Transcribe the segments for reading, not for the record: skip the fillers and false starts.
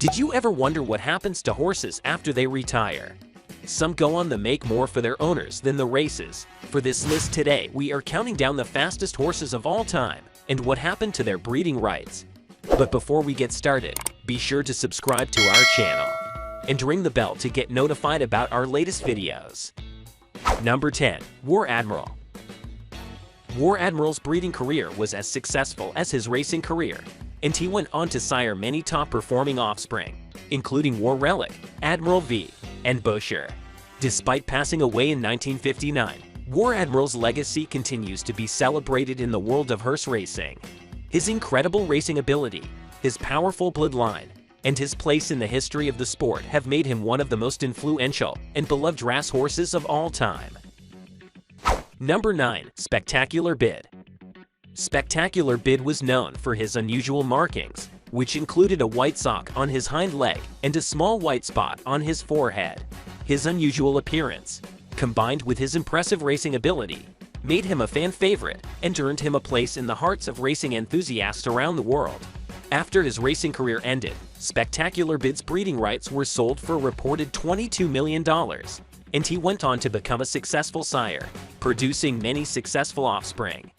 Did you ever wonder what happens to horses after they retire? Some go on to make more for their owners than the races. For this list today, we are counting down the fastest horses of all time and what happened to their breeding rights. But before we get started, be sure to subscribe to our channel and ring the bell to get notified about our latest videos. Number 10. War Admiral. War Admiral's breeding career was as successful as his racing career, and he went on to sire many top-performing offspring, including War Relic, Admiral V, and Busher. Despite passing away in 1959, War Admiral's legacy continues to be celebrated in the world of horse racing. His incredible racing ability, his powerful bloodline, and his place in the history of the sport have made him one of the most influential and beloved race horses of all time. Number 9. Spectacular Bid. Spectacular Bid was known for his unusual markings, which included a white sock on his hind leg and a small white spot on his forehead. His unusual appearance, combined with his impressive racing ability, made him a fan favorite and earned him a place in the hearts of racing enthusiasts around the world. After his racing career ended, Spectacular Bid's breeding rights were sold for a reported $22 million, and he went on to become a successful sire, producing many successful offspring.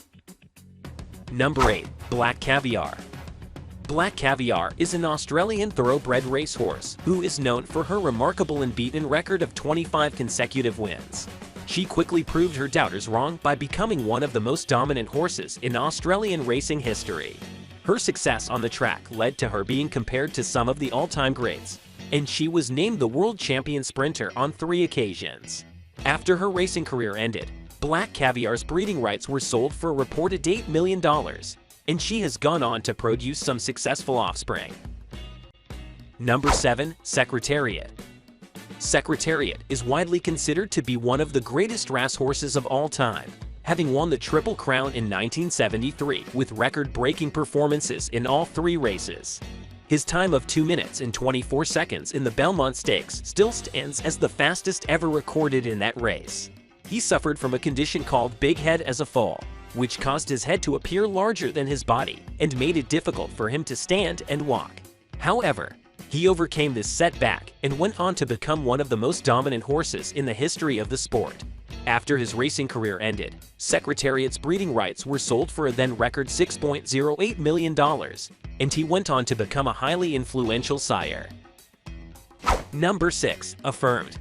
Number 8. Black Caviar. Black Caviar is an Australian thoroughbred racehorse who is known for her remarkable unbeaten record of 25 consecutive wins. She quickly proved her doubters wrong by becoming one of the most dominant horses in Australian racing history. Her success on the track led to her being compared to some of the all-time greats, and she was named the world champion sprinter on 3 occasions. After her racing career ended, Black Caviar's breeding rights were sold for a reported $8 million, and she has gone on to produce some successful offspring. Number 7. Secretariat. Secretariat is widely considered to be one of the greatest racehorses of all time, having won the Triple Crown in 1973 with record-breaking performances in all 3 races. His time of 2 minutes and 24 seconds in the Belmont Stakes still stands as the fastest ever recorded in that race. He suffered from a condition called big head as a foal, which caused his head to appear larger than his body and made it difficult for him to stand and walk. However, he overcame this setback and went on to become one of the most dominant horses in the history of the sport. After his racing career ended, Secretariat's breeding rights were sold for a then-record $6.08 million, and he went on to become a highly influential sire. Number 6. Affirmed.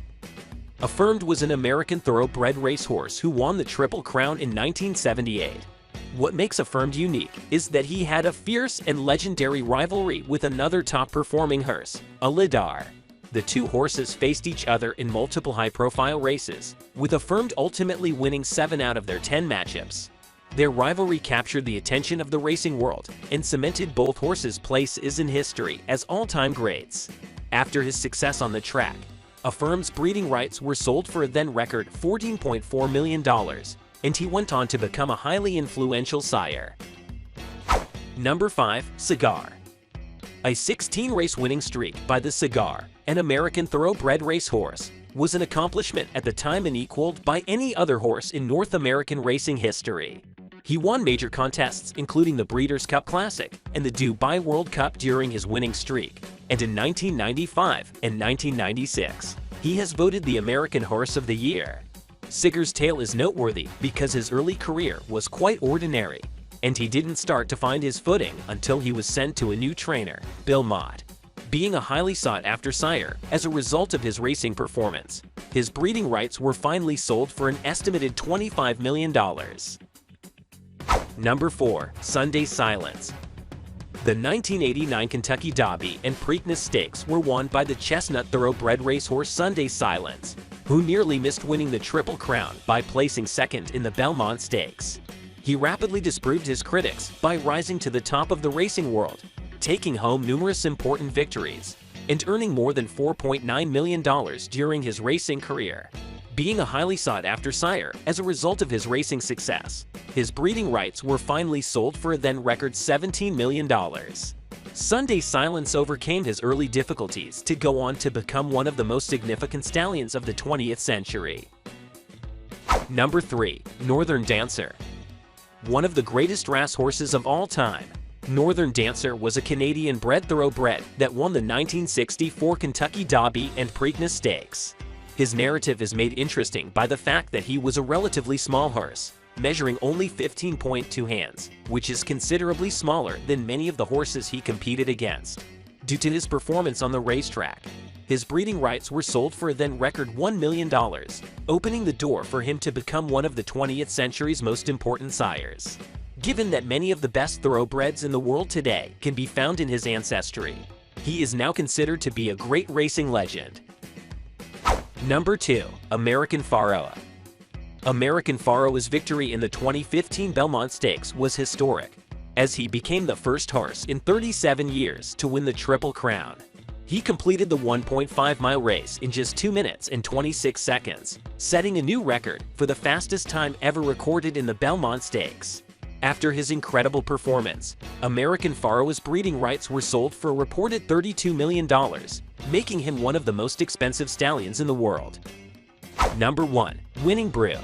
Affirmed was an American thoroughbred racehorse who won the Triple Crown in 1978. What makes Affirmed unique is that he had a fierce and legendary rivalry with another top-performing horse, a Lidar. The 2 horses faced each other in multiple high-profile races, with Affirmed ultimately winning 7 out of their 10 matchups. Their rivalry captured the attention of the racing world and cemented both horses' places in history as all-time greats. After his success on the track, Affirmed's breeding rights were sold for a then-record $14.4 million, and he went on to become a highly influential sire. Number 5. Cigar. A 16-race winning streak by the Cigar, an American thoroughbred racehorse, was an accomplishment at the time unequaled by any other horse in North American racing history. He won major contests including the Breeders' Cup Classic and the Dubai World Cup during his winning streak, and in 1995 and 1996, he has voted the American Horse of the Year. Cigar's tale is noteworthy because his early career was quite ordinary, and he didn't start to find his footing until he was sent to a new trainer, Bill Mott. Being a highly sought-after sire as a result of his racing performance, his breeding rights were finally sold for an estimated $25 million. Number 4. Sunday Silence. The 1989 Kentucky Derby and Preakness Stakes were won by the chestnut thoroughbred racehorse Sunday Silence, who nearly missed winning the Triple Crown by placing second in the Belmont Stakes. He rapidly disproved his critics by rising to the top of the racing world, taking home numerous important victories, and earning more than $4.9 million during his racing career. Being a highly sought-after sire as a result of his racing success, his breeding rights were finally sold for a then-record $17 million. Sunday Silence overcame his early difficulties to go on to become one of the most significant stallions of the 20th century. Number 3. Northern Dancer. One of the greatest racehorses of all time, Northern Dancer was a Canadian-bred thoroughbred that won the 1964 Kentucky Derby and Preakness Stakes. His narrative is made interesting by the fact that he was a relatively small horse, measuring only 15.2 hands, which is considerably smaller than many of the horses he competed against. Due to his performance on the racetrack, his breeding rights were sold for a then-record $1 million, opening the door for him to become one of the 20th century's most important sires. Given that many of the best thoroughbreds in the world today can be found in his ancestry, he is now considered to be a great racing legend. Number 2. American Pharoah. American Pharoah's victory in the 2015 Belmont Stakes was historic, as he became the first horse in 37 years to win the Triple Crown. He completed the 1.5-mile race in just 2 minutes and 26 seconds, setting a new record for the fastest time ever recorded in the Belmont Stakes. After his incredible performance, American Pharoah's breeding rights were sold for a reported $32 million, making him one of the most expensive stallions in the world. Number 1. Winning Brew.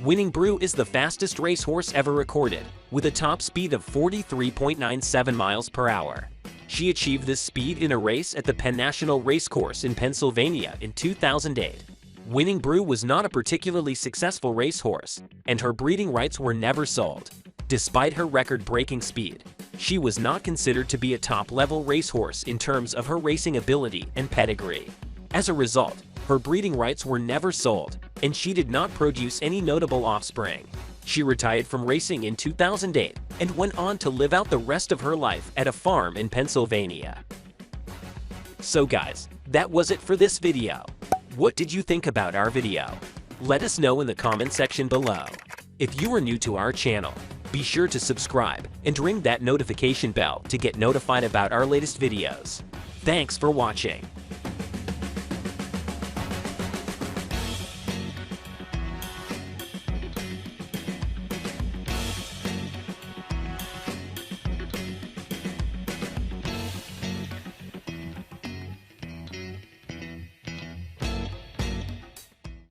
Winning Brew is the fastest racehorse ever recorded, with a top speed of 43.97 miles per hour. She achieved this speed in a race at the Penn National Racecourse in Pennsylvania in 2008. Winning Brew was not a particularly successful racehorse, and her breeding rights were never sold. Despite her record-breaking speed, she was not considered to be a top-level racehorse in terms of her racing ability and pedigree. As a result, her breeding rights were never sold, and she did not produce any notable offspring. She retired from racing in 2008 and went on to live out the rest of her life at a farm in Pennsylvania. So guys, that was it for this video. What did you think about our video? Let us know in the comment section below. If you are new to our channel, be sure to subscribe and ring that notification bell to get notified about our latest videos. Thanks for watching.